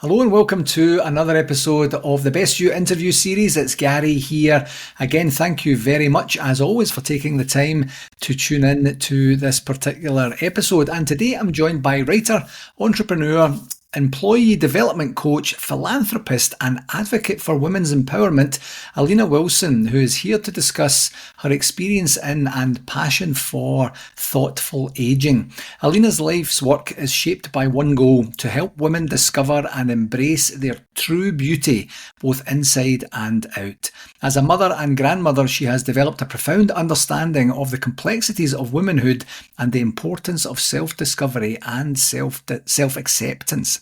Hello and welcome to another episode of the Best You interview series. It's Gary here. Again, thank you very much as always for taking the time to tune in to this particular episode. And today I'm joined by writer, entrepreneur, employee development coach, philanthropist and advocate for women's empowerment, Alina Wilson, who is here to discuss her experience in and passion for thoughtful aging. Alina's life's work is shaped by one goal: to help women discover and embrace their true beauty, both inside and out. As a mother and grandmother, she has developed a profound understanding of the complexities of womanhood and the importance of self-discovery and self-acceptance.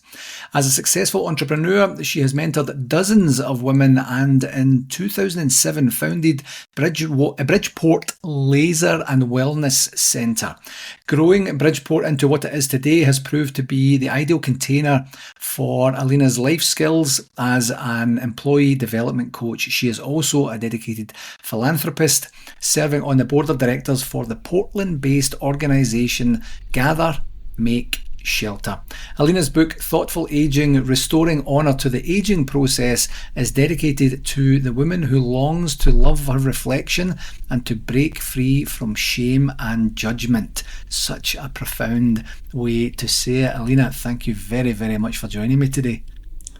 As a successful entrepreneur, she has mentored dozens of women and in 2007 founded Bridgeport Laser and Wellness Centre. Growing Bridgeport into what it is today has proved to be the ideal container for Alina's life skills as an employee development coach. She is also a dedicated philanthropist, serving on the board of directors for the Portland-based organisation Gather, Make, Shelter. Alina's book, Thoughtful Aging: Restoring Honour to the Aging Process, is dedicated to the woman who longs to love her reflection and to break free from shame and judgment. Such a profound way to say it. Alina, thank you very, very much for joining me today.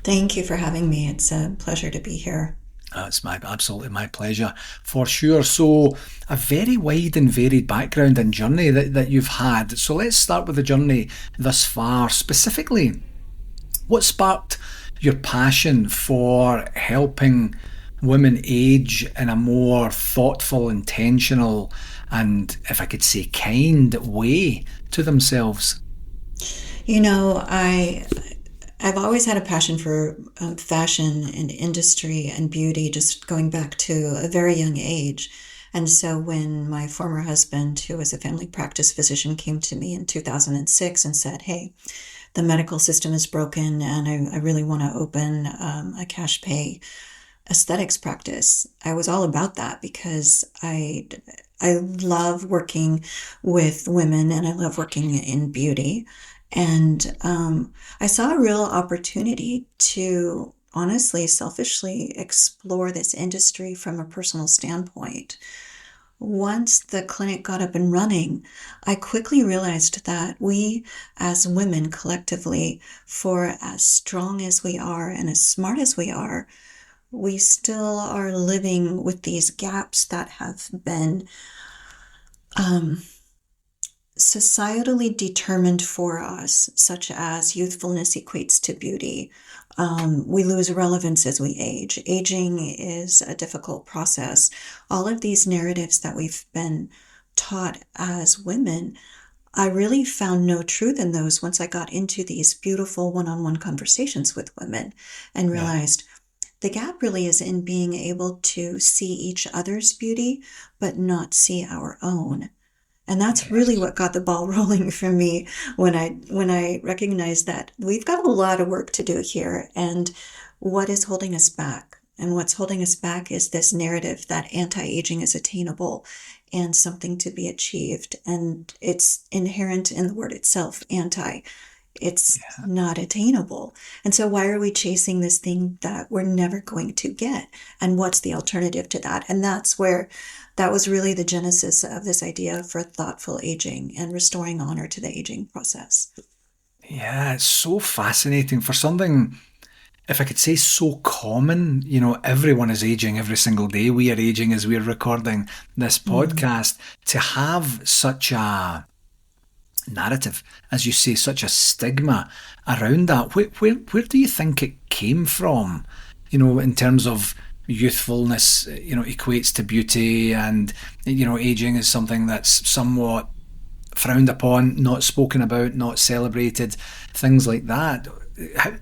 Thank you for having me. It's a pleasure to be here. It's absolutely my pleasure, for sure. So, a very wide and varied background and journey that you've had. So let's start with the journey thus far. Specifically, what sparked your passion for helping women age in a more thoughtful, intentional, and, if I could say, kind way to themselves? You know, I've always had a passion for fashion and industry and beauty, just going back to a very young age. And so when my former husband, who was a family practice physician, came to me in 2006 and said, "Hey, the medical system is broken and I really want to open a cash pay aesthetics practice," I was all about that because I love working with women and I love working in beauty. And I saw a real opportunity to honestly, selfishly explore this industry from a personal standpoint. Once the clinic got up and running, I quickly realized that we as women collectively, for as strong as we are and as smart as we are, we still are living with these gaps that have been societally determined for us, such as youthfulness equates to beauty. We lose relevance as we age. Aging is a difficult process. All of these narratives that we've been taught as women, I really found no truth in those once I got into these beautiful one-on-one conversations with women and realized the gap really is in being able to see each other's beauty, but not see our own. And that's really what got the ball rolling for me when I recognized that we've got a lot of work to do here, and what is holding us back. And what's holding us back is this narrative that anti-aging is attainable and something to be achieved. And it's inherent in the word itself, anti. It's not attainable. And so why are we chasing this thing that we're never going to get? And what's the alternative to that? And that was really the genesis of this idea for thoughtful aging and restoring honor to the aging process. Yeah, it's so fascinating for something, if I could say, so common. You know, everyone is aging every single day. We are aging as we're recording this podcast. To have such a narrative, as you say, such a stigma around that, where do you think it came from? You know, in terms of youthfulness, you know, equates to beauty, and, you know, aging is something that's somewhat frowned upon, not spoken about, not celebrated, things like that.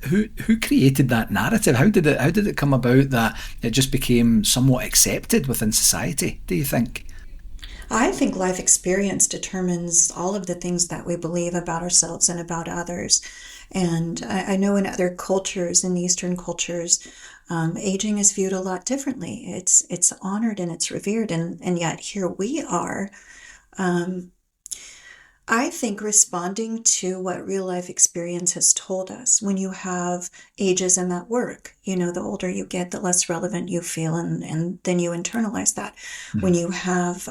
Who created that narrative? How did it come about that it just became somewhat accepted within society, do you think? I think life experience determines all of the things that we believe about ourselves and about others. And I know in other cultures, in Eastern cultures, aging is viewed a lot differently. It's honored and it's revered, and yet here we are. I think responding to what real life experience has told us. When you have ageism at work, the older you get, the less relevant you feel, and then you internalize that. When Mhm. you have,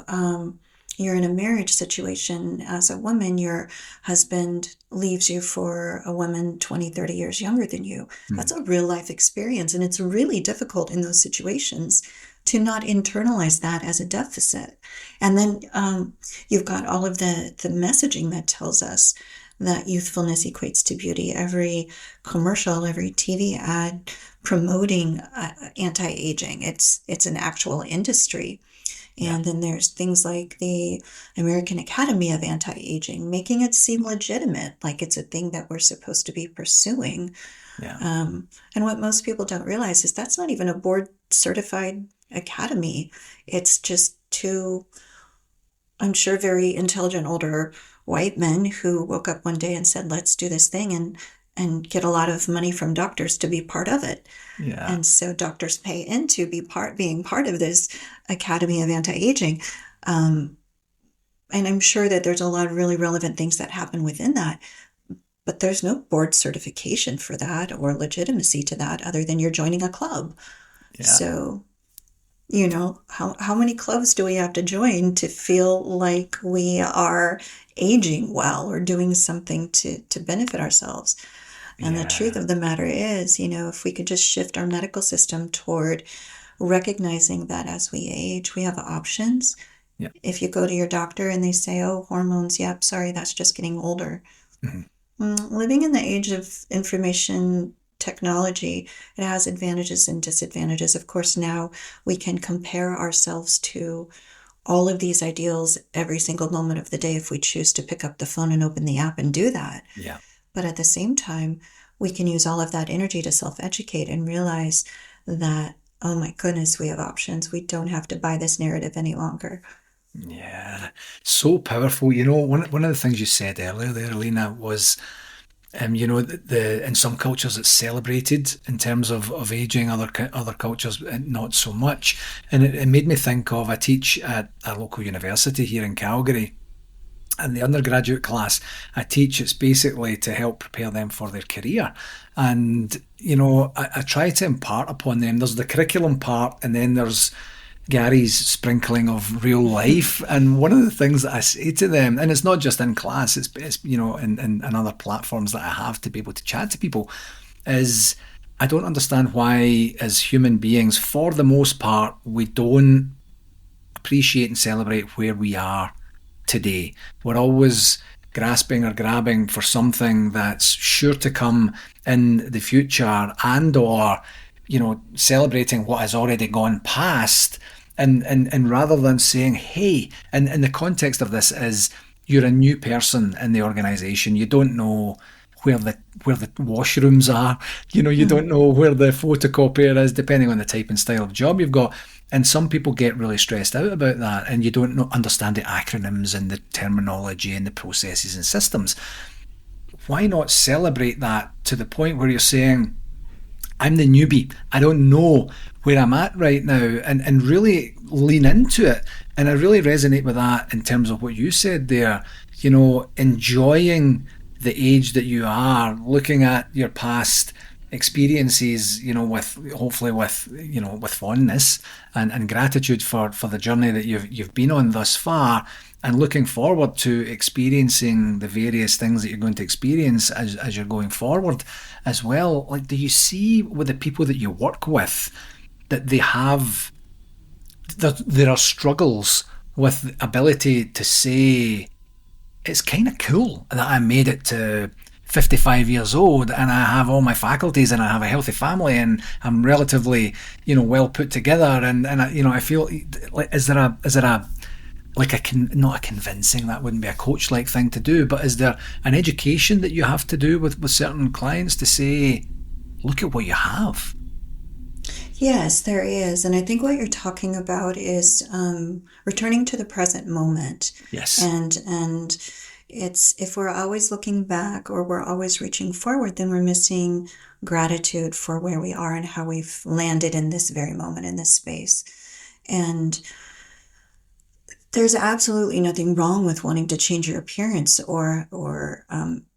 you're in a marriage situation as a woman, your husband leaves you for a woman 20, 30 years younger than you. That's Mhm. a real life experience, and it's really difficult in those situations to not internalize that as a deficit. And then you've got all of the messaging that tells us that youthfulness equates to beauty. Every commercial, every TV ad promoting anti-aging. It's an actual industry. Yeah. And then there's things like the American Academy of Anti-Aging, making it seem legitimate, like it's a thing that we're supposed to be pursuing. Yeah. And what most people don't realize is that's not even a board certified academy. It's just two, I'm sure, very intelligent older white men who woke up one day and said, let's do this thing, and get a lot of money from doctors to be part of it. Yeah. And so doctors pay into being part of this Academy of Anti-Aging. Um, and I'm sure that there's a lot of really relevant things that happen within that, but there's no board certification for that or legitimacy to that other than you're joining a club. Yeah. So, how many clubs do we have to join to feel like we are aging well or doing something to benefit ourselves? And the truth Yeah. of the matter is, if we could just shift our medical system toward recognizing that as we age, we have options. Yeah. If you go to your doctor and they say, oh, hormones, yep, sorry, that's just getting older. Mhm. Living in the age of information technology, it has advantages and disadvantages. Of course, now we can compare ourselves to all of these ideals every single moment of the day if we choose to pick up the phone and open the app and do that. Yeah. But at the same time, we can use all of that energy to self-educate and realize that, oh my goodness, we have options. We don't have to buy this narrative any longer. Yeah. So powerful. One of the things you said earlier there, Alina, was in some cultures it's celebrated in terms of aging, other cultures not so much. And it made me think of, I teach at a local university here in Calgary, and the undergraduate class I teach, it's basically to help prepare them for their career. And, I try to impart upon them, there's the curriculum part, and then there's Gary's sprinkling of real life. And one of the things that I say to them, and it's not just in class, it's in other platforms that I have to be able to chat to people, is I don't understand why, as human beings, for the most part, we don't appreciate and celebrate where we are today. We're always grasping or grabbing for something that's sure to come in the future, and or celebrating what has already gone past. And rather than saying, hey, and in the context of this is, you're a new person in the organization, you don't know where the washrooms are. You don't know where the photocopier is, depending on the type and style of job you've got. And some people get really stressed out about that, and you don't understand the acronyms and the terminology and the processes and systems. Why not celebrate that to the point where you're saying, I'm the newbie, I don't know where I'm at right now, and really lean into it. And I really resonate with that in terms of what you said there, enjoying the age that you are, looking at your past experiences, with hopefully with fondness and gratitude for the journey that you've been on thus far, and looking forward to experiencing the various things that you're going to experience as you're going forward as well. Like, do you see with the people that you work with that there are struggles with the ability to say, it's kind of cool that I made it to 55 years old and I have all my faculties and I have a healthy family and I'm relatively, well put together, and I feel like, is there a like not a convincing, that wouldn't be a coach like thing to do, but is there an education that you have to do with certain clients to say, look at what you have? Yes, there is. And I think what you're talking about is returning to the present moment. Yes. And it's, if we're always looking back or we're always reaching forward, then we're missing gratitude for where we are and how we've landed in this very moment, in this space. And There's absolutely nothing wrong with wanting to change your appearance or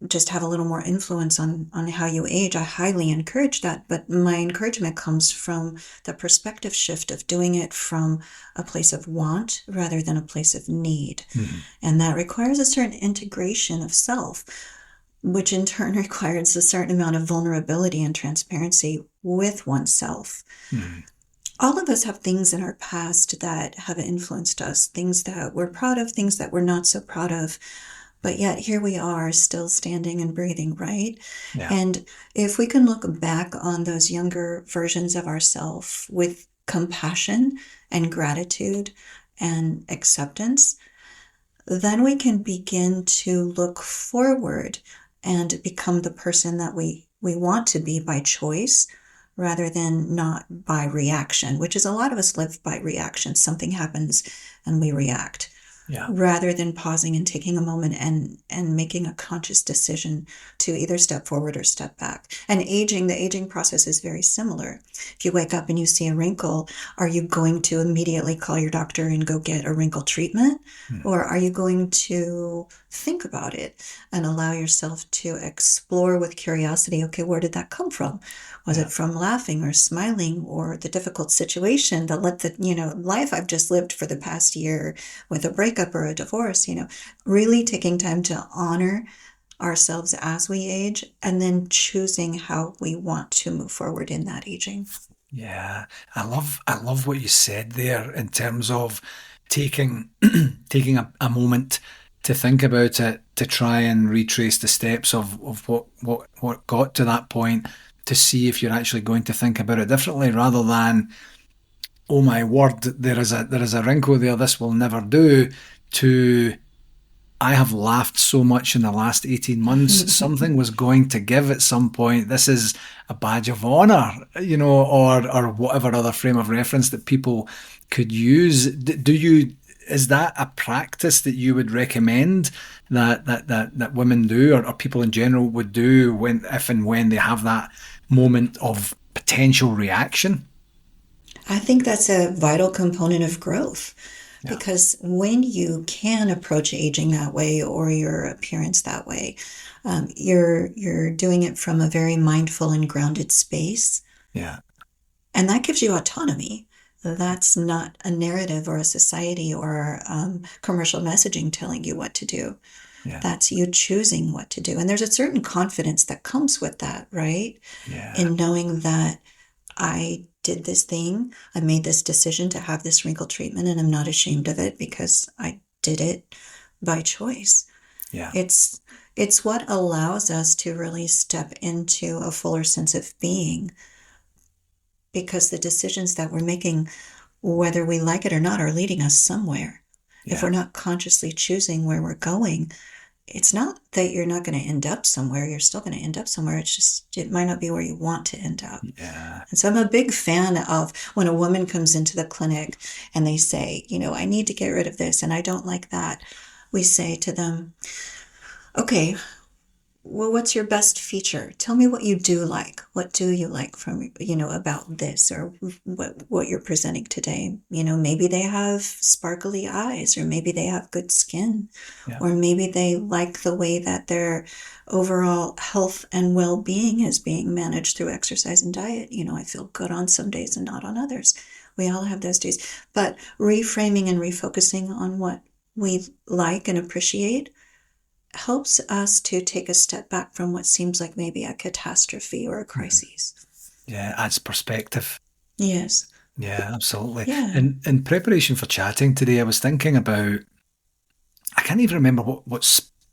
just have a little more influence on how you age. I highly encourage that, but my encouragement comes from the perspective shift of doing it from a place of want rather than a place of need. Mhm. And that requires a certain integration of self, which in turn requires a certain amount of vulnerability and transparency with oneself. Mhm. All of us have things in our past that have influenced us, things that we're proud of, things that we're not so proud of. But yet here we are still standing and breathing, right? Yeah. And if we can look back on those younger versions of ourselves with compassion and gratitude and acceptance, then we can begin to look forward and become the person that we want to be by choice rather than not by reaction, which is a lot of us live by reaction. Something happens and we react Yeah. rather than pausing and taking a moment and making a conscious decision to either step forward or step back. And the aging process is very similar. If you wake up and you see a wrinkle, are you going to immediately call your doctor and go get a wrinkle treatment? Mhm. Or are you going to think about it and allow yourself to explore with curiosity, okay, where did that come from? Was Yeah. it from laughing or smiling or the difficult situation that let the, life I've just lived for the past year with a breakup or a divorce, really taking time to honor ourselves as we age and then choosing how we want to move forward in that aging. Yeah, I love what you said there in terms of taking taking a moment to think about it, to try and retrace the steps of what got to that point, to see if you're actually going to think about it differently rather than, oh my word, there is a wrinkle there, this will never do, to I have laughed so much in the last 18 months. Something was going to give at some point. This is a badge of honor, or whatever other frame of reference that people could use. Is that a practice that you would recommend that women do, or people in general would do if and when they have that moment of potential reaction? I think that's a vital component of growth Yeah. because when you can approach aging that way or your appearance that way, you're doing it from a very mindful and grounded space, Yeah. and that gives you autonomy. That's not a narrative or a society or commercial messaging telling you what to do. Yeah. That's you choosing what to do, and there's a certain confidence that comes with that, right? Yeah. In knowing that I did this thing, I made this decision to have this wrinkle treatment, and I'm not ashamed of it because I did it by choice. Yeah. It's it's what allows us to really step into a fuller sense of being because the decisions that we're making, whether we like it or not, are leading us somewhere. If Yeah. we're not consciously choosing where we're going, it's not that you're not going to end up somewhere. You're still going to end up somewhere. It's just, it might not be where you want to end up. Yeah. And so I'm a big fan of when a woman comes into the clinic and they say, I need to get rid of this and I don't like that. We say to them, okay, well, what's your best feature? Tell me what you do like. What do you like from, about this or what you're presenting today? Maybe they have sparkly eyes, or maybe they have good skin, Yeah. or maybe they like the way that their overall health and well-being is being managed through exercise and diet. I feel good on some days and not on others. We all have those days, but reframing and refocusing on what we like and appreciate helps us to take a step back from what seems like maybe a catastrophe or a crisis. Yeah. Adds perspective. Yes. Yeah, absolutely. Yeah. In preparation for chatting today, I was thinking about, I can't even remember what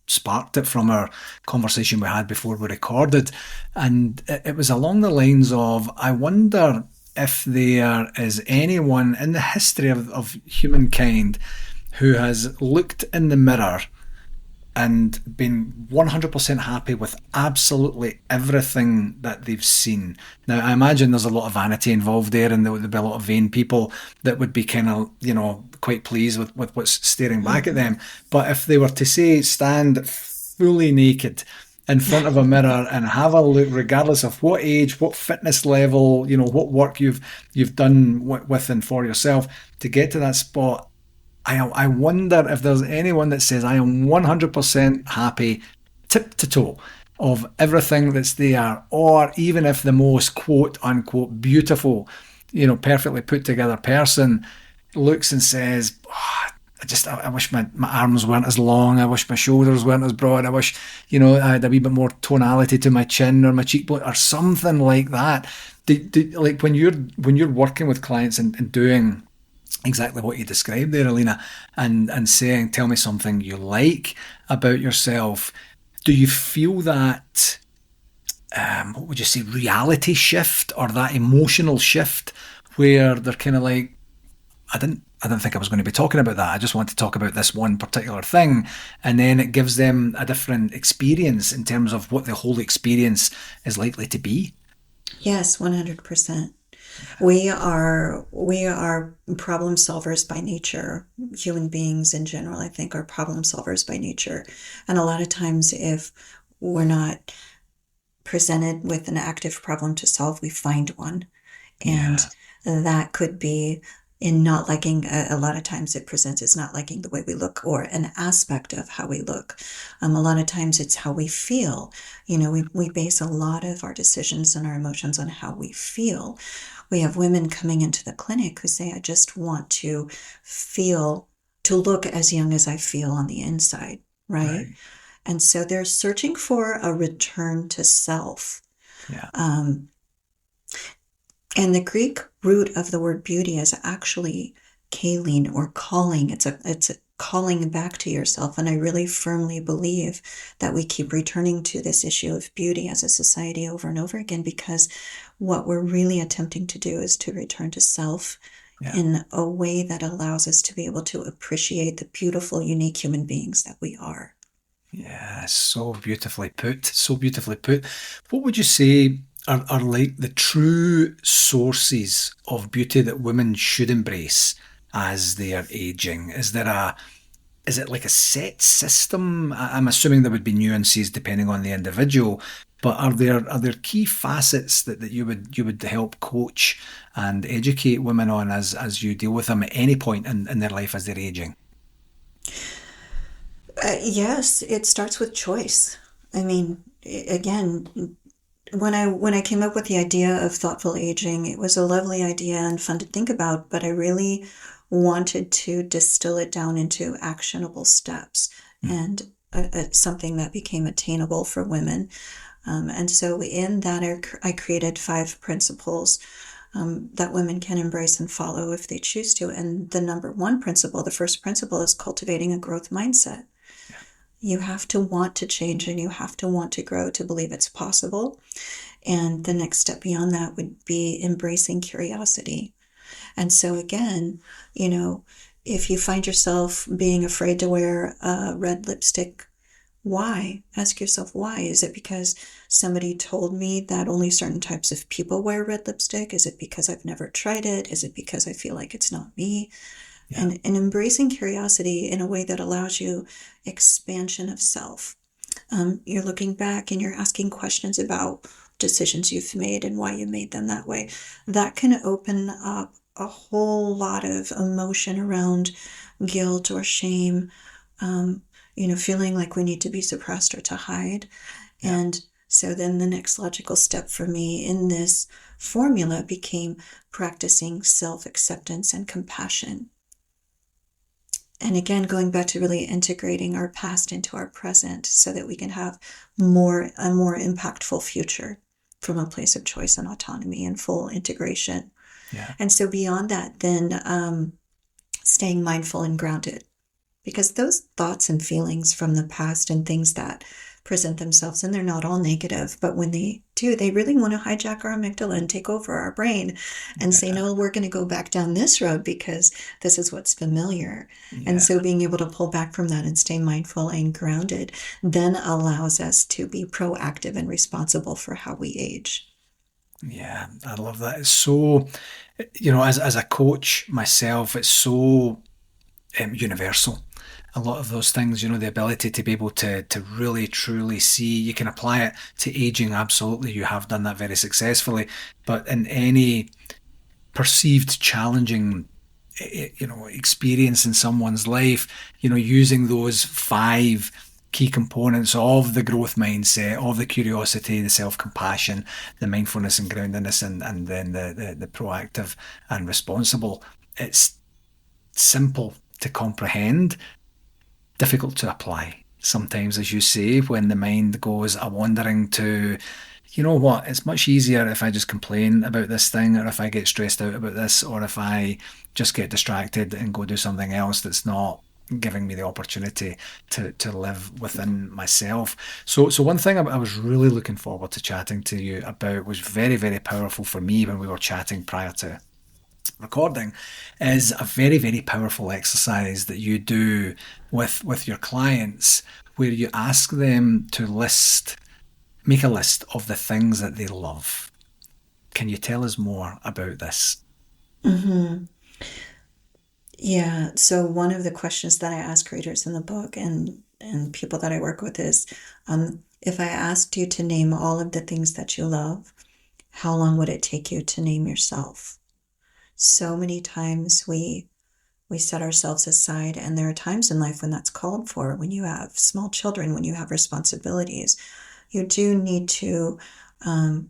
sparked it from our conversation we had before we recorded. And it was along the lines of, I wonder if there is anyone in the history of humankind who has looked in the mirror and been 100% happy with absolutely everything that they've seen. Now, I imagine there's a lot of vanity involved there, and there would be a lot of vain people that would be kind of, quite pleased with what's staring back at them. But if they were to say, stand fully naked in front of a mirror and have a look, regardless of what age, what fitness level, what work you've done with and for yourself, to get to that spot, I wonder if there's anyone that says I am 100% happy, tip to toe, of everything that's there, or even if the most quote unquote beautiful, perfectly put together person looks and says, oh, I wish my arms weren't as long. I wish my shoulders weren't as broad. I wish, I had a wee bit more tonality to my chin or my cheekbone or something like that. Like when you're working with clients and doing exactly what you described there, Alina, and saying, tell me something you like about yourself. Do you feel that, what would you say, reality shift or that emotional shift where they're kind of like, I didn't think I was going to be talking about that. I just want to talk about this one particular thing. And then it gives them a different experience in terms of what the whole experience is likely to be. Yes, 100%. We are problem solvers by nature. Human beings in general, I think, are problem solvers by nature. And a lot of times if we're not presented with an active problem to solve, we find one. And Yeah. that could be in not liking, a lot of times it presents as not liking the way we look or an aspect of how we look. A lot of times it's how we feel. We base a lot of our decisions and our emotions on how we feel. We have women coming into the clinic who say, I just want to feel, to look as young as I feel on the inside, right? Right. And so they're searching for a return to self. Yeah. Um, and the Greek root of the word beauty is actually kaline or calling. It's a calling back to yourself. And I really firmly believe that we keep returning to this issue of beauty as a society over and over again, because what we're really attempting to do is to return to self Yeah. in a way that allows us to be able to appreciate the beautiful, unique human beings that we are. Yeah, so beautifully put. So beautifully put. What would you say are like the true sources of beauty that women should embrace as they are aging? Is it like a set system? I'm assuming there would be nuances depending on the individual, but are there key facets that you would help coach and educate women on as you deal with them at any point in their life as they're aging? Yes, it starts with choice. I mean, again, when I came up with the idea of thoughtful aging, it was a lovely idea and fun to think about, but I really wanted to distill it down into actionable steps Mm. and something that became attainable for women. And so in that, I created 5 principles that women can embrace and follow if they choose to. And the number one principle, the first principle, is cultivating a growth mindset. Yeah. You have to want to change and you have to want to grow to believe it's possible. And the next step beyond that would be embracing curiosity. And so, again, you know, if you find yourself being afraid to wear a red lipstick, why? Ask yourself why. Is it because somebody told me that only certain types of people wear red lipstick? Is it because I've never tried it? Is it because I feel like it's not me? Yeah. And embracing curiosity in a way that allows you expansion of self. You're looking back and you're asking questions about decisions you've made and why you made them that way. That can open up a whole lot of emotion around guilt or shame, feeling like we need to be suppressed or to hide. Yeah. And so then the next logical step for me in this formula became practicing self-acceptance and compassion. And again, going back to really integrating our past into our present so that we can have a more impactful future from a place of choice and autonomy and full integration. Yeah. And so beyond that, then staying mindful and grounded, because those thoughts and feelings from the past and things that present themselves, and they're not all negative, but when they do, they really want to hijack our amygdala and take over our brain and say, Yeah. no, we're going to go back down this road because this is what's familiar. And Yeah. so being able to pull back from that and stay mindful and grounded then allows us to be proactive and responsible for how we age. Yeah, I love that. It's so, as a coach myself, it's so universal. A lot of those things, the ability to be able to really truly see, you can apply it to aging. Absolutely, you have done that very successfully. But in any perceived challenging experience in someone's life, using those 5 key components of the growth mindset, of the curiosity, the self-compassion, the mindfulness and groundedness, and then the proactive and responsible. It's simple to comprehend, difficult to apply. Sometimes, as you say, when the mind goes a wandering to, you know what, it's much easier if I just complain about this thing, or if I get stressed out about this, or if I just get distracted and go do something else that's not giving me the opportunity to live within myself. So one thing I was really looking forward to chatting to you about, was very, very powerful for me when we were chatting prior to recording, is a very, very powerful exercise that you do with your clients, where you ask them to make a list of the things that they love. Can you tell us more about this? Mm-hmm. Yeah. So one of the questions that I ask readers in the book, and people that I work with, is, if I asked you to name all of the things that you love, how long would it take you to name yourself? So many times we set ourselves aside, and there are times in life when that's called for. When you have small children, when you have responsibilities, you do need to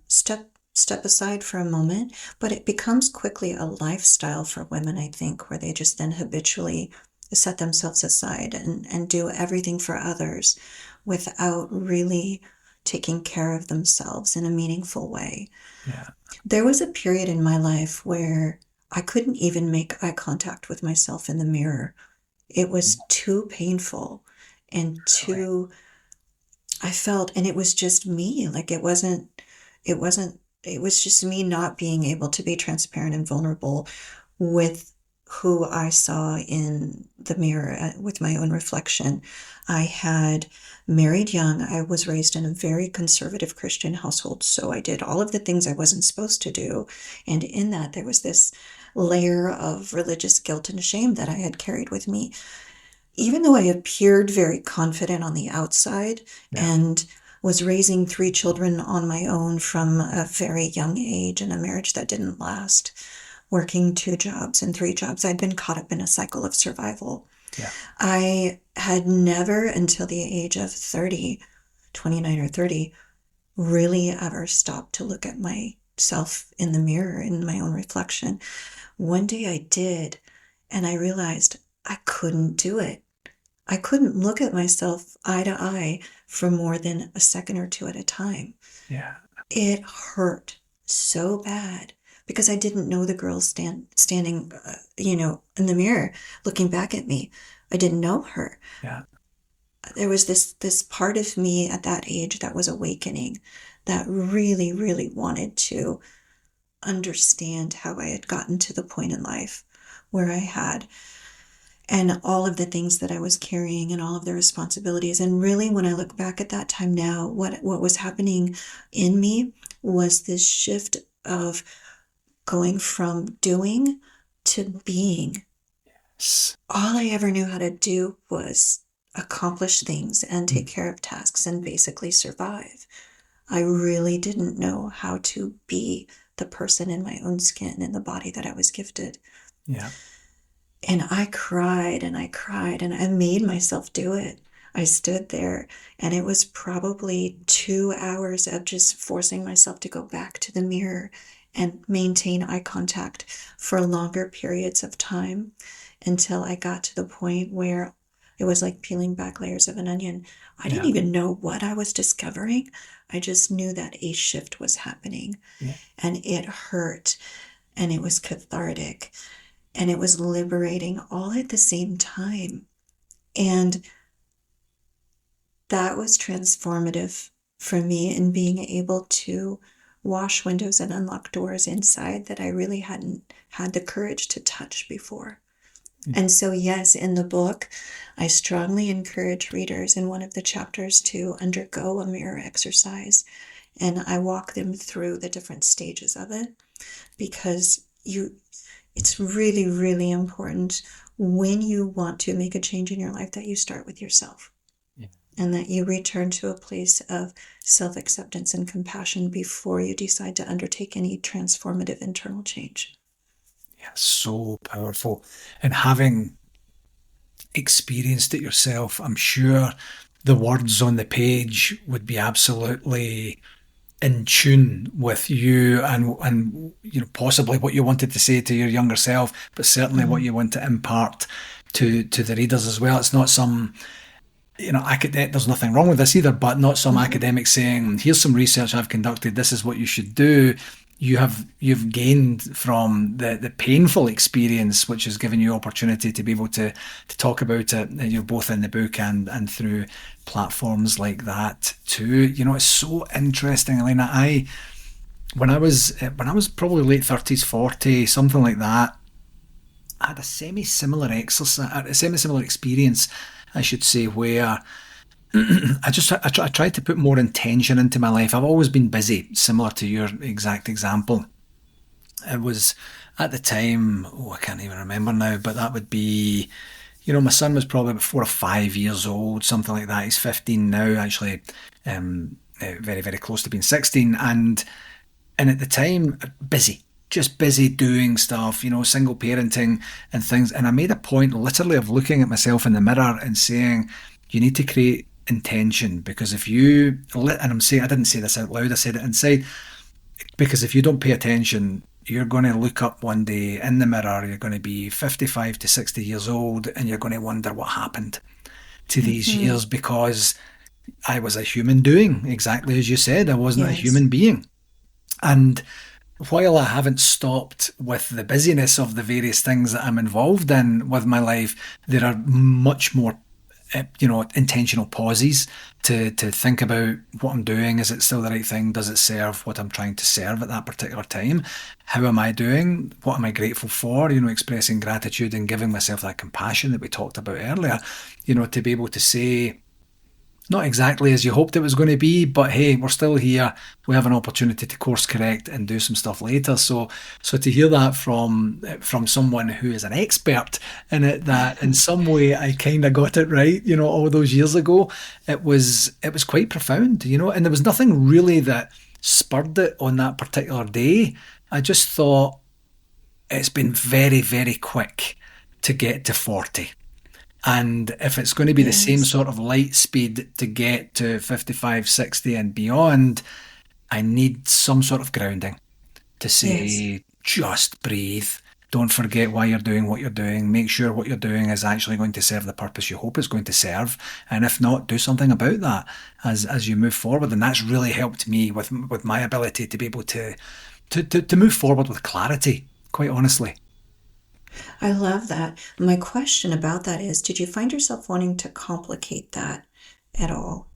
step aside for a moment. But it becomes quickly a lifestyle for women, I think, where they just then habitually set themselves aside and do everything for others without really taking care of themselves in a meaningful way. Yeah. There was a period in my life where I couldn't even make eye contact with myself in the mirror. It was too painful and Really? too, I felt, and it was just me. Like it wasn't, it was just me not being able to be transparent and vulnerable with who I saw in the mirror, with my own reflection. I had married young. I was raised in a very conservative Christian household, so I did all of the things I wasn't supposed to do. And in that, there was this layer of religious guilt and shame that I had carried with me. Even though I appeared very confident on the outside, Yeah. and was raising 3 children on my own from a very young age in a marriage that didn't last, working 2 jobs and 3 jobs, I'd been caught up in a cycle of survival. Yeah. I had never, until the age of 30, 29 or 30, really ever stopped to look at myself in the mirror, in my own reflection. One day I did, and I realized I couldn't do it. I couldn't look at myself eye to eye for more than a second or 2 at a time. Yeah. It hurt so bad because I didn't know the girl standing, in the mirror looking back at me. I didn't know her. Yeah. There was this part of me at that age that was awakening, that really, really wanted to understand how I had gotten to the point in life where I had, and all of the things that I was carrying and all of the responsibilities. And really, when I look back at that time now, what was happening in me was this shift of going from doing to being. All I ever knew how to do was accomplish things and take care of tasks and basically survive. I really didn't know how to be the person in my own skin, in the body that I was gifted. Yeah. And I cried and I cried, and I made myself do it. I stood there, and it was probably 2 hours of just forcing myself to go back to the mirror and maintain eye contact for longer periods of time, until I got to the point where it was like peeling back layers of an onion. I didn't even know what I was discovering. I just knew that a shift was happening. Yeah. And it hurt, and it was cathartic, and it was liberating, all at the same time. And that was transformative for me, in being able to wash windows and unlock doors inside that I really hadn't had the courage to touch before. And so, yes, in the book, I strongly encourage readers in one of the chapters to undergo a mirror exercise. And I walk them through the different stages of it, because it's really, really important, when you want to make a change in your life, that you start with yourself. Yeah. And that you return to a place of self-acceptance and compassion before you decide to undertake any transformative internal change. So powerful. And having experienced it yourself, I'm sure the words on the page would be absolutely in tune with you, and possibly what you wanted to say to your younger self, but certainly what Mm. you want to impart to the readers as well. It's not some, academic, there's nothing wrong with this either, but not some Mhm. academic saying, here's some research I've conducted, this is what you should do. You've gained from the painful experience, which has given you opportunity to be able to talk about it, both in the book and through platforms like that too. It's so interesting, Elena. When I was probably late 30s, 40, something like that, I had a semi-similar exercise, a semi-similar experience, I should say, where I tried to put more intention into my life. I've always been busy, similar to your exact example. It was at the time, I can't even remember now, but that would be, my son was probably about 4 or 5 years old, something like that. He's 15 now, actually, very, very close to being 16. And at the time, busy, just busy doing stuff, single parenting and things. And I made a point literally of looking at myself in the mirror and saying, you need to create intention, because if you, and I'm saying, I didn't say this out loud, I said it inside, because if you don't pay attention, you're going to look up one day in the mirror, you're going to be 55 to 60 years old, and you're going to wonder what happened to these Mhm. years, because I was a human doing exactly as you said. I wasn't a Yes. human being. And while I haven't stopped with the busyness of the various things that I'm involved in with my life, there are much more, intentional pauses to think about what I'm doing. Is it still the right thing? Does it serve what I'm trying to serve at that particular time? How am I doing? What am I grateful for? Expressing gratitude and giving myself that compassion that we talked about earlier, to be able to say, not exactly as you hoped it was going to be, but hey, we're still here. We have an opportunity to course correct and do some stuff later. So to hear that from someone who is an expert in it, that in some way I kind of got it right, all those years ago, it was quite profound, and there was nothing really that spurred it on that particular day. I just thought it's been very, very quick to get to 40. And if it's going to be the same Yes. sort of light speed to get to 55, 60 and beyond, I need some sort of grounding to Yes. say, just breathe. Don't forget why you're doing what you're doing. Make sure what you're doing is actually going to serve the purpose you hope it's going to serve. And if not, do something about that as you move forward. And that's really helped me with my ability to be able to move forward with clarity, quite honestly. I love that. My question about that is, did you find yourself wanting to complicate that at all?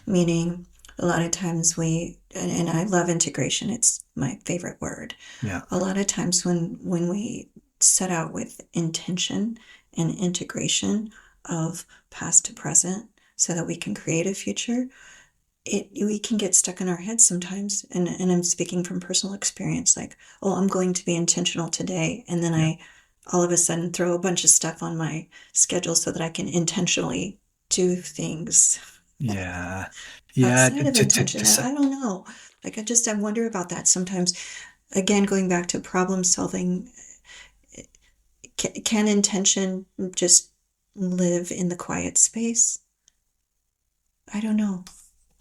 Meaning, a lot of times and I love integration, it's my favorite word. Yeah. A lot of times when we set out with intention and integration of past to present so that we can create a future, we can get stuck in our heads sometimes. And I'm speaking from personal experience, like, oh, I'm going to be intentional today. And then Yeah. I all of a sudden throw a bunch of stuff on my schedule so that I can intentionally do things Yeah. Yeah. outside of intention. I don't know. Like I wonder about that sometimes. Again, going back to problem solving, can intention just live in the quiet space? I don't know.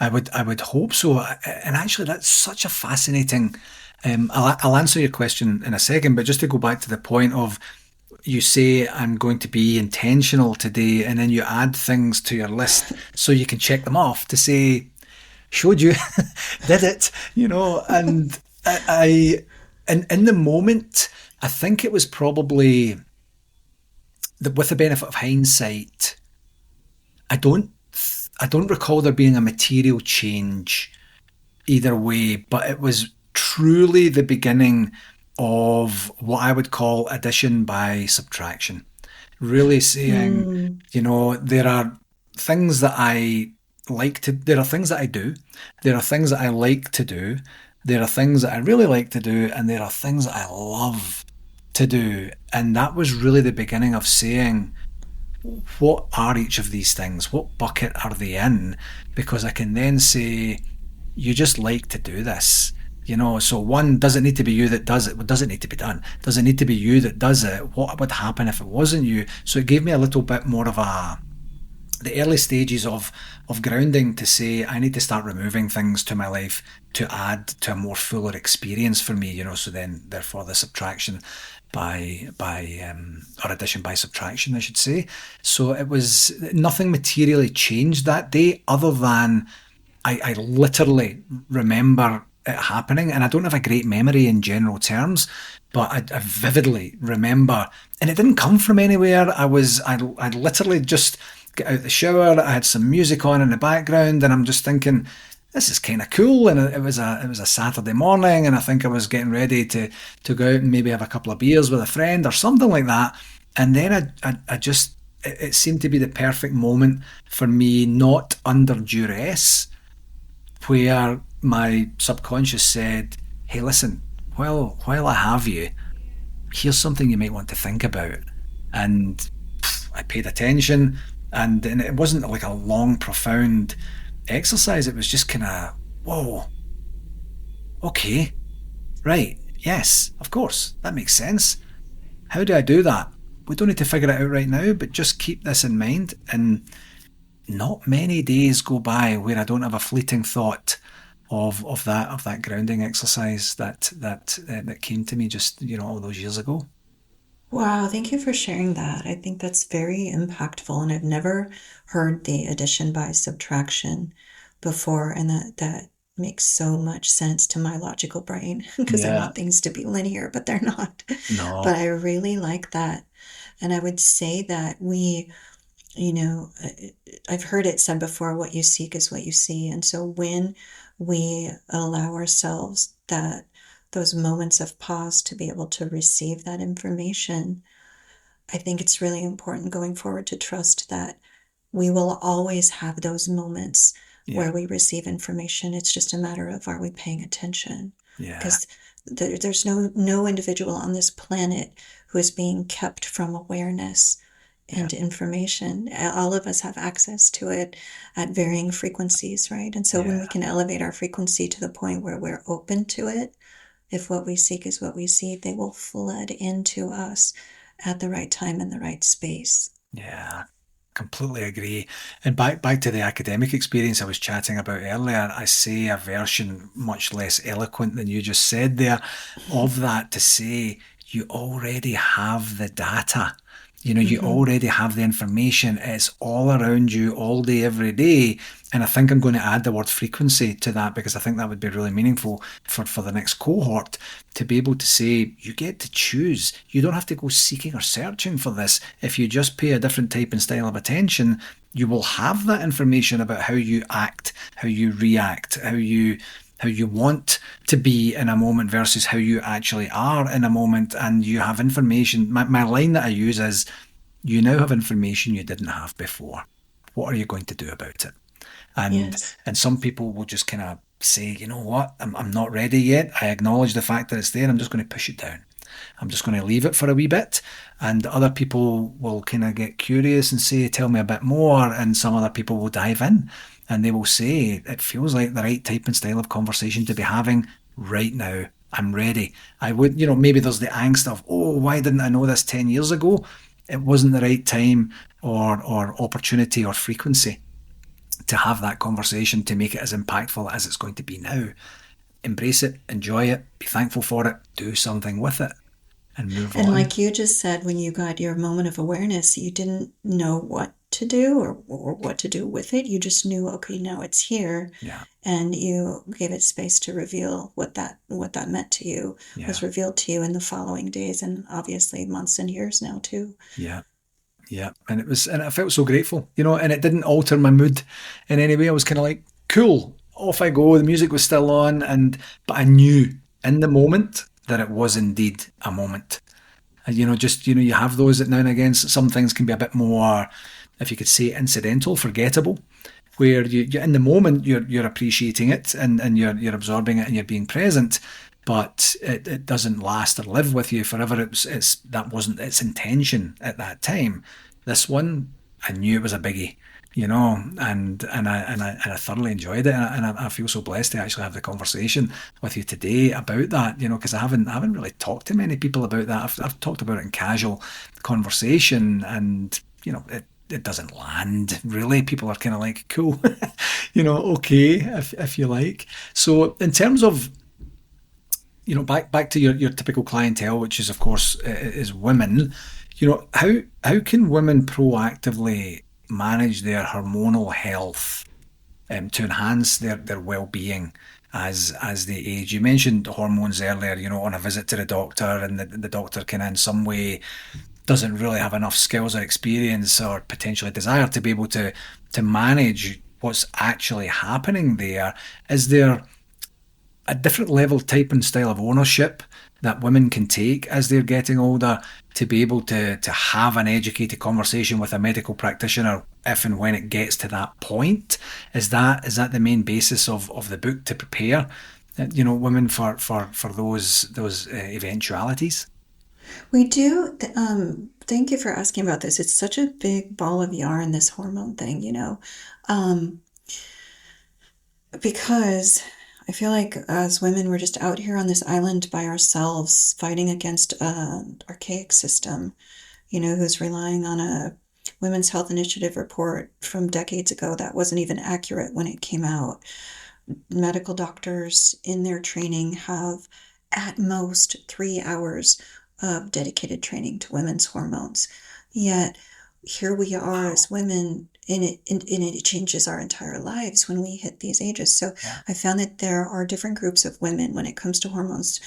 I would hope so. And actually, that's such a fascinating. I'll answer your question in a second, but just to go back to the point of, you say I'm going to be intentional today, and then you add things to your list so you can check them off to say, showed you, did it, and in the moment, I think it was probably, with the benefit of hindsight, I don't I don't recall there being a material change either way, but it was truly the beginning of what I would call addition by subtraction. Really saying, Mm, there are things that there are things that I do, there are things that I like to do, there are things that I really like to do, and there are things that I love to do. And that was really the beginning of saying, what are each of these things? What bucket are they in? Because I can then say, you just like to do this. So one, does it need to be you that does it? Well, does it need to be done? Does it need to be you that does it? What would happen if it wasn't you? So it gave me a little bit more of the early stages of grounding to say I need to start removing things to my life to add to a more fuller experience for me. So then therefore the subtraction by or addition by subtraction, I should say. So it was nothing materially changed that day other than I literally remember it happening, and I don't have a great memory in general terms, but I vividly remember, and it didn't come from anywhere. I literally just get out the shower. I had some music on in the background, and I'm just thinking, this is kind of cool. And it was a Saturday morning, and I think I was getting ready to go out and maybe have a couple of beers with a friend or something like that. And then I just it seemed to be the perfect moment for me, not under duress, where my subconscious said, "Hey, listen, while I have you, here's something you might want to think about." And I paid attention, and it wasn't like a long, profound exercise. It was just kind of, whoa, okay, right, yes, of course, that makes sense. How do I do that? We don't need to figure it out right now, but just keep this in mind. And not many days go by where I don't have a fleeting thought of that grounding exercise that came to me just all those years ago. Wow, thank you for sharing that. I think that's very impactful, and I've never heard the addition by subtraction before, and that makes so much sense to my logical brain because I Yeah. want things to be linear, but they're not. But No. I really like that. And I would say that you know, I've heard it said before, what you seek is what you see. And so when we allow ourselves those moments of pause to be able to receive that information, I think it's really important going forward to trust that we will always have those moments Yeah. where we receive information. It's just a matter of, are we paying attention? Yeah. Because there's no individual on this planet who is being kept from awareness Yeah. and information. All of us have access to it at varying frequencies, right? And so when we Yeah. can elevate our frequency to the point where we're open to it, if what we seek is what we see, they will flood into us at the right time in the right space. Yeah. Completely agree. And back to the academic experience I was chatting about earlier, I say a version much less eloquent than you just said there of that to say you already have the data. You Mm-hmm. already have the information. It's all around you all day, every day. And I think I'm going to add the word frequency to that because I think that would be really meaningful for the next cohort to be able to say, you get to choose. You don't have to go seeking or searching for this. If you just pay a different type and style of attention, you will have that information about how you act, how you react, how you want to be in a moment versus how you actually are in a moment. And you have information. My line that I use is, you now have information you didn't have before. What are you going to do about it? And Yes. and some people will just kind of say, you know what, I'm not ready yet. I acknowledge the fact that it's there. I'm just going to push it down. I'm just going to leave it for a wee bit. And other people will kind of get curious and say, tell me a bit more. And some other people will dive in and they will say, it feels like the right type and style of conversation to be having right now. I'm ready. I would, maybe there's the angst of, oh, why didn't I know this 10 years ago? It wasn't the right time or opportunity or frequency to have that conversation to make it as impactful as it's going to be now. Embrace it, enjoy it, be thankful for it, do something with it, and move And on. like you just said, when you got your moment of awareness, you didn't know what to do or what to do with it. You just knew, okay, now it's here. Yeah, And you gave it space to reveal what that meant to you, yeah, was revealed to you in the following days and obviously months and years now too. yeah, yeah. And I felt so grateful, and it didn't alter my mood in any way. I was kind of like, cool, off I go. The music was still on, but I knew in the moment that it was indeed a moment. And just you have those that now and again some things can be a bit more, if you could say, incidental, forgettable, where you're in the moment, you're appreciating it and you're absorbing it and you're being present, but it doesn't last or live with you forever. That wasn't its intention at that time. This one, I knew it was a biggie, and I thoroughly enjoyed it, and I feel so blessed to actually have the conversation with you today about that, because I haven't really talked to many people about that. I've talked about it in casual conversation, and it doesn't land really. People are kind of like, cool, okay, if you like. So in terms of back to your typical clientele, which is of course is women. How can women proactively manage their hormonal health to enhance their well-being as they age? You mentioned hormones earlier, on a visit to the doctor, and the doctor can in some way doesn't really have enough skills or experience or potentially desire to be able to manage what's actually happening there. Is there a different level, type, and style of ownership that women can take as they're getting older to be able to have an educated conversation with a medical practitioner if and when it gets to that point? Is that the main basis of the book, to prepare women for those eventualities? We do. Thank you for asking about this. It's such a big ball of yarn, this hormone thing, um, because I feel like as women, we're just out here on this island by ourselves, fighting against an archaic system, who's relying on a Women's Health Initiative report from decades ago that wasn't even accurate when it came out. Medical doctors in their training have at most 3 hours of dedicated training to women's hormones. Yet here we are as women, and it changes our entire lives when we hit these ages. So Yeah. I found that there are different groups of women when it comes to hormones.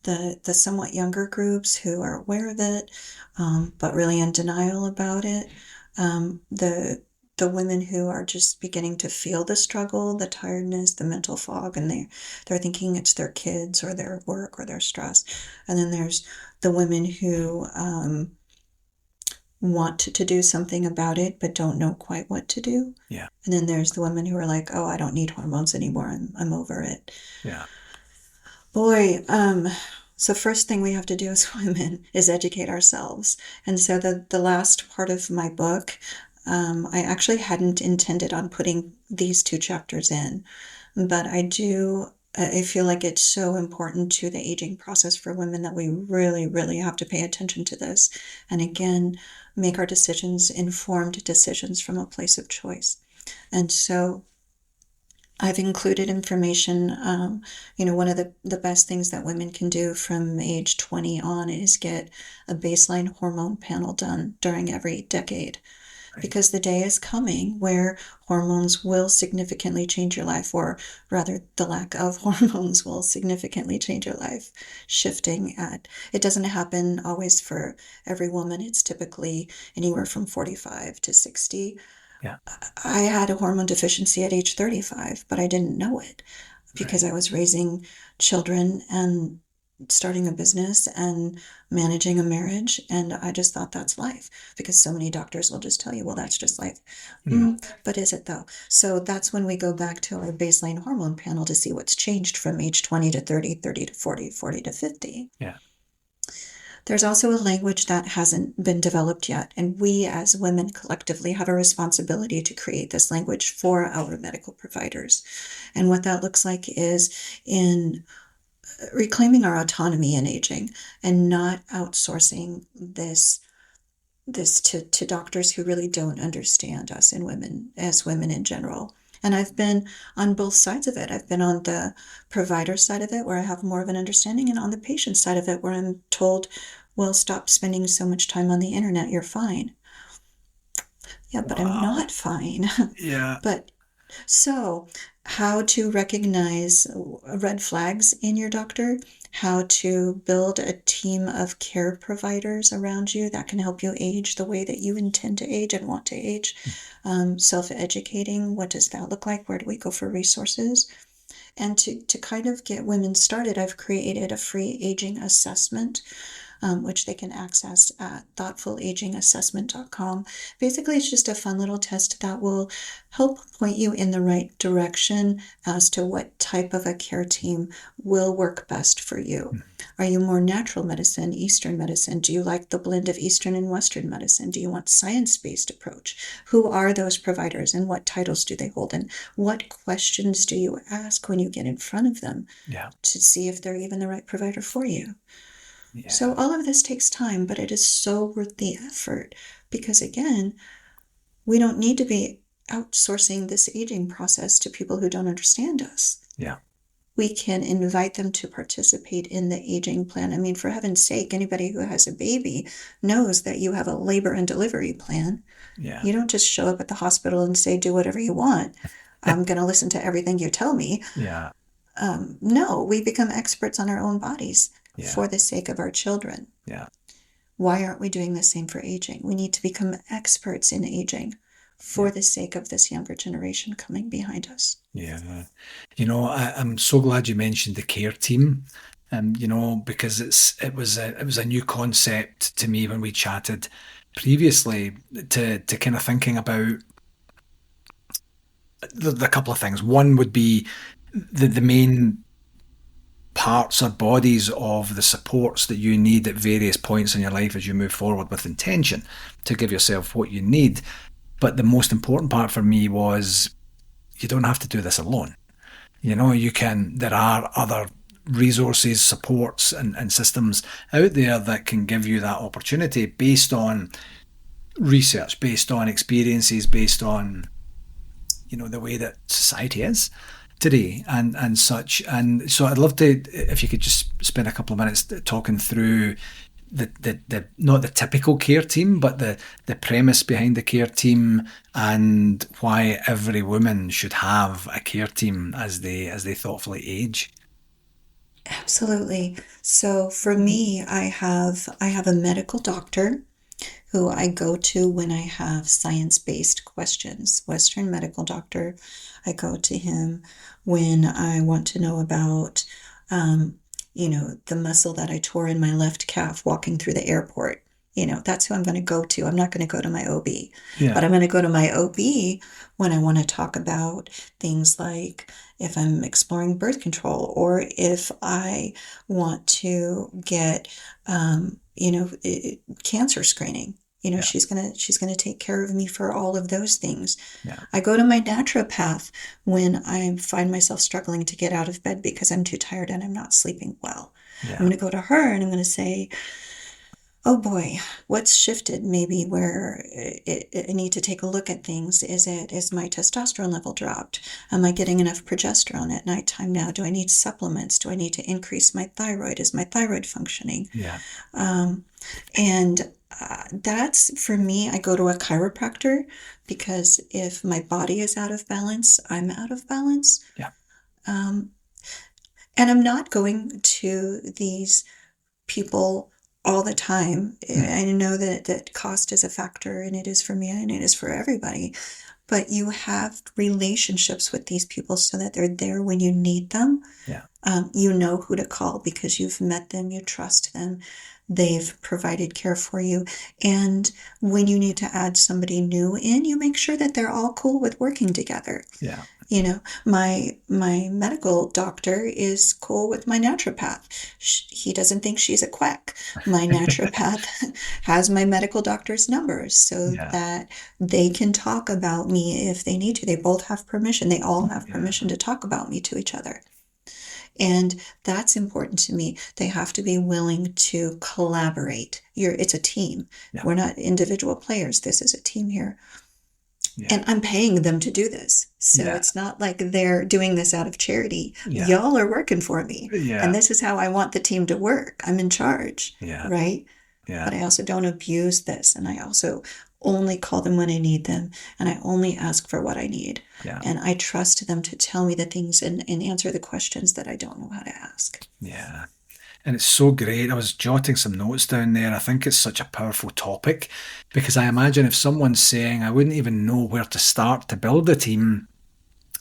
The somewhat younger groups who are aware of it, but really in denial about it. The women who are just beginning to feel the struggle, the tiredness, the mental fog, and they're thinking it's their kids or their work or their stress. And then there's the women who want to do something about it but don't know quite what to do. Yeah. And then there's the women who are like, oh, I don't need hormones anymore. I'm over it. Yeah. Boy, so first thing we have to do as women is educate ourselves. And so the last part of my book, I actually hadn't intended on putting these 2 chapters in, but I feel like it's so important to the aging process for women that we really, really have to pay attention to this. And again, make our decisions, informed decisions from a place of choice. And so I've included information. One of the best things that women can do from age 20 on is get a baseline hormone panel done during every decade. Right. Because the day is coming where hormones will significantly change your life, or rather, the lack of hormones will significantly change your life. It doesn't happen always for every woman. It's typically anywhere from 45 to 60. Yeah. I had a hormone deficiency at age 35, but I didn't know it because I was raising children and starting a business and managing a marriage. And I just thought that's life, because so many doctors will just tell you, well, that's just life. But is it though? So that's when we go back to our baseline hormone panel to see what's changed from age 20 to 30, 30 to 40, 40 to 50. Yeah. There's also a language that hasn't been developed yet, and we as women collectively have a responsibility to create this language for our medical providers. And what that looks like is in reclaiming our autonomy in aging and not outsourcing this to doctors who really don't understand us as women in general. And I've been on both sides of it. I've been on the provider side of it, where I have more of an understanding, and on the patient side of it, where I'm told, well, stop spending so much time on the internet, you're fine. Yeah, but I'm not fine. Yeah. But so how to recognize red flags in your doctor, how to build a team of care providers around you that can help you age the way that you intend to age and want to age. Self-educating, what does that look like? Where do we go for resources? And to kind of get women started, I've created a free aging assessment which they can access at thoughtfulagingassessment.com. Basically, it's just a fun little test that will help point you in the right direction as to what type of a care team will work best for you. Are you more natural medicine, Eastern medicine? Do you like the blend of Eastern and Western medicine? Do you want science-based approach? Who are those providers and what titles do they hold? And what questions do you ask when you get in front of them to see if they're even the right provider for you? So all of this takes time, but it is so worth the effort because, again, we don't need to be outsourcing this aging process to people who don't understand us. We can invite them to participate in the aging plan. I mean, for heaven's sake, anybody who has a baby knows that you have a labor and delivery plan. You don't just show up at the hospital and say, do whatever you want. I'm going to listen to everything you tell me. No, we become experts on our own bodies for the sake of our children. Why aren't we doing the same for aging? We need to become experts in aging for the sake of this younger generation coming behind us. You know, I'm so glad you mentioned the care team, you know, because it was a new concept to me when we chatted previously to kind of thinking about the couple of things. One would be the main parts or bodies of the supports that you need at various points in your life as you move forward with intention to give yourself what you need. But the most important part for me was you don't have to do this alone. You know, there are other resources, supports and systems out there that can give you that opportunity based on research, based on experiences, based on, you know, the way that society is today and such. And so I'd love to, if you could just spend a couple of minutes talking through the not the typical care team, but the premise behind the care team and why every woman should have a care team as they thoughtfully age. Absolutely. So for me, I have a medical doctor who I go to when I have science-based questions. Western medical doctor, I go to him when I want to know about you know, the muscle that I tore in my left calf walking through the airport. You know, that's who I'm going to go to. I'm not going to go to my OB. But I'm going to go to my OB when I want to talk about things like if I'm exploring birth control or if I want to get, you know, cancer screening. You know, she's gonna take care of me for all of those things. I go to my naturopath when I find myself struggling to get out of bed because I'm too tired and I'm not sleeping well. I'm going to go to her and I'm going to say, oh boy, what's shifted maybe where I need to take a look at things? Is my testosterone level dropped? Am I getting enough progesterone at nighttime now? Do I need supplements? Do I need to increase my thyroid? Is my thyroid functioning? And that's, for me, I go to a chiropractor because if my body is out of balance, I'm out of balance. And I'm not going to these people all the time. I know that cost is a factor, and it is for me and it is for everybody. But you have relationships with these people so that they're there when you need them. You know who to call because you've met them, you trust them. They've provided care for you. And when you need to add somebody new in, you make sure that they're all cool with working together. You know, my medical doctor is cool with my naturopath. He doesn't think she's a quack. My naturopath has my medical doctor's numbers so that they can talk about me if they need to. They both have permission. They all have permission to talk about me to each other. And that's important to me. They have to be willing to collaborate. It's a team. We're not individual players. This is a team here. And I'm paying them to do this. So it's not like they're doing this out of charity. Y'all are working for me. And this is how I want the team to work. I'm in charge. Right? But I also don't abuse this. And I also only call them when I need them. And I only ask for what I need. And I trust them to tell me the things and answer the questions that I don't know how to ask. And it's so great. I was jotting some notes down there. I think it's such a powerful topic because I imagine if someone's saying, I wouldn't even know where to start to build a team,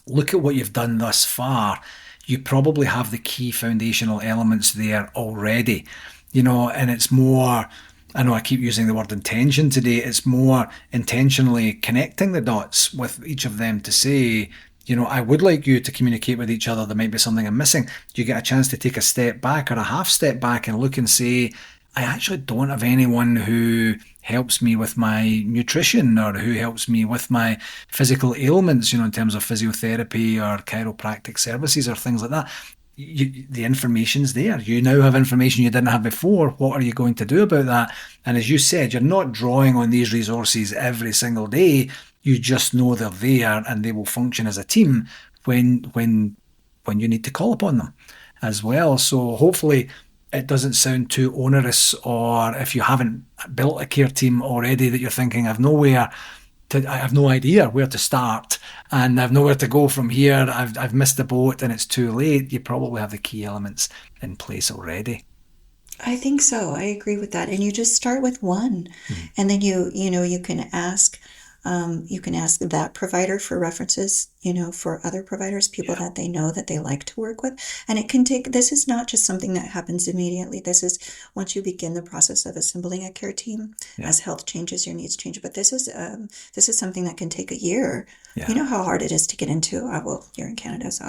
look at what you've done thus far. You probably have the key foundational elements there already. and it's more, I know I keep using the word intention today, it's more intentionally connecting the dots with each of them to say, I would like you to communicate with each other. There might be something I'm missing. You get a chance to take a step back or a half step back and look and say, I actually don't have anyone who helps me with my nutrition or who helps me with my physical ailments, in terms of physiotherapy or chiropractic services or things like that. The information's there. You now have information you didn't have before. What are you going to do about that? And as you said, you're not drawing on these resources every single day. You just know they're there and they will function as a team when you need to call upon them as well. So hopefully it doesn't sound too onerous, or if you haven't built a care team already that you're thinking, I have no idea where to start and I've nowhere to go from here. I've missed the boat and it's too late. You probably have the key elements in place already. I think so. I agree with that. And you just start with one, and then you can ask. You can ask that provider for references, for other providers, people that they know that they like to work with. And this is not just something that happens immediately. This is once you begin the process of assembling a care team, as health changes, your needs change. But this is something that can take a year. You know how hard it is to get into. Well, you're in Canada, so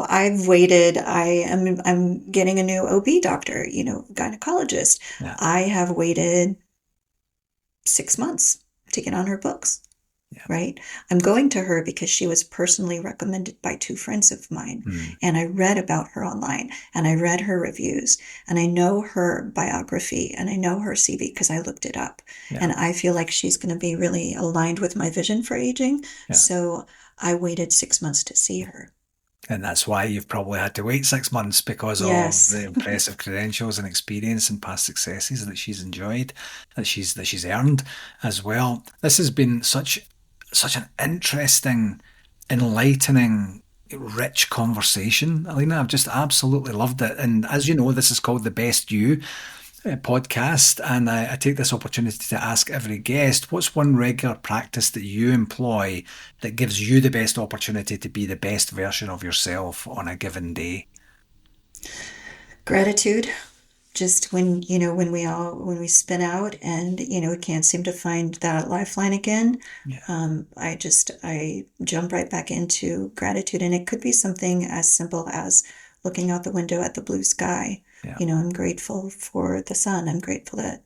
I've waited. I'm getting a new OB doctor, gynecologist. I have waited 6 months to get on her books, right? I'm going to her because she was personally recommended by 2 friends of mine. And I read about her online and I read her reviews and I know her biography and I know her CV because I looked it up. And I feel like she's going to be really aligned with my vision for aging. So I waited 6 months to see her. And that's why you've probably had to wait 6 months, because of the impressive credentials and experience and past successes that she's enjoyed, that she's earned as well. This has been such an interesting, enlightening, rich conversation, Alina. I've just absolutely loved it. And as you know, this is called The Best You podcast, and I take this opportunity to ask every guest, what's one regular practice that you employ that gives you the best opportunity to be the best version of yourself on a given day? Gratitude. Just when we spin out and we can't seem to find that lifeline again, I jump right back into gratitude. And it could be something as simple as looking out the window at the blue sky. I'm grateful for the sun. I'm grateful that,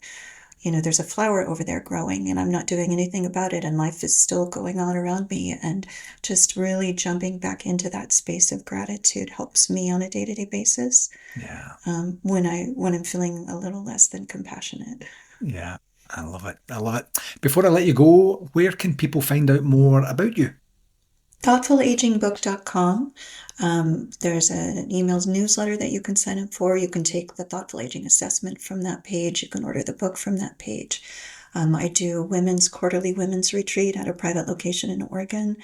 there's a flower over there growing and I'm not doing anything about it and life is still going on around me. And just really jumping back into that space of gratitude helps me on a day-to-day basis. When I'm feeling a little less than compassionate. Yeah, I love it. I love it. Before I let you go, where can people find out more about you? thoughtfulagingbook.com. There's an email newsletter that you can sign up for. You can take the Thoughtful Aging assessment from that page. You can order the book from that page. I do quarterly women's retreat at a private location in Oregon.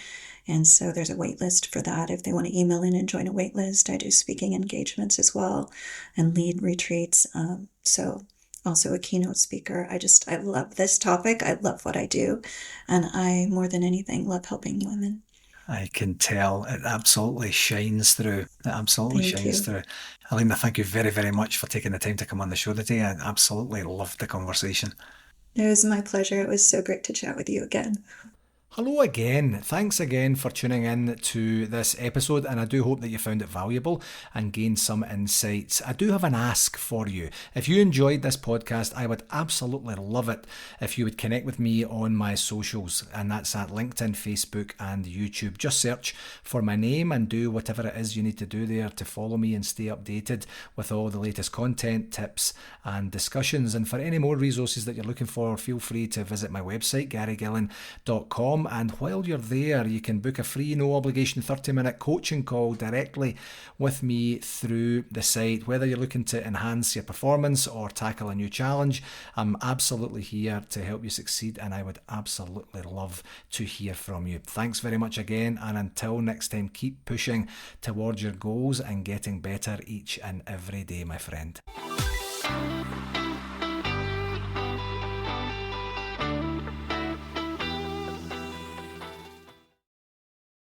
And so there's a wait list for that if they want to email in and join a wait list. I do speaking engagements as well and lead retreats. So also a keynote speaker. I love this topic. I love what I do. And I, more than anything, love helping women. I can tell it absolutely shines through. It absolutely shines through. Alina, thank you very, very much for taking the time to come on the show today. I absolutely loved the conversation. It was my pleasure. It was so great to chat with you again. Hello again. Thanks again for tuning in to this episode, and I do hope that you found it valuable and gained some insights. I do have an ask for you. If you enjoyed this podcast, I would absolutely love it if you would connect with me on my socials, and that's at LinkedIn, Facebook and YouTube. Just search for my name and do whatever it is you need to do there to follow me and stay updated with all the latest content, tips and discussions. And for any more resources that you're looking for, feel free to visit my website, garygillen.com. And while you're there, you can book a free, no obligation 30-minute coaching call directly with me through the site. Whether you're looking to enhance your performance or tackle a new challenge, I'm absolutely here to help you succeed, and I would absolutely love to hear from you. Thanks very much again, and until next time, keep pushing towards your goals and getting better each and every day, my friend.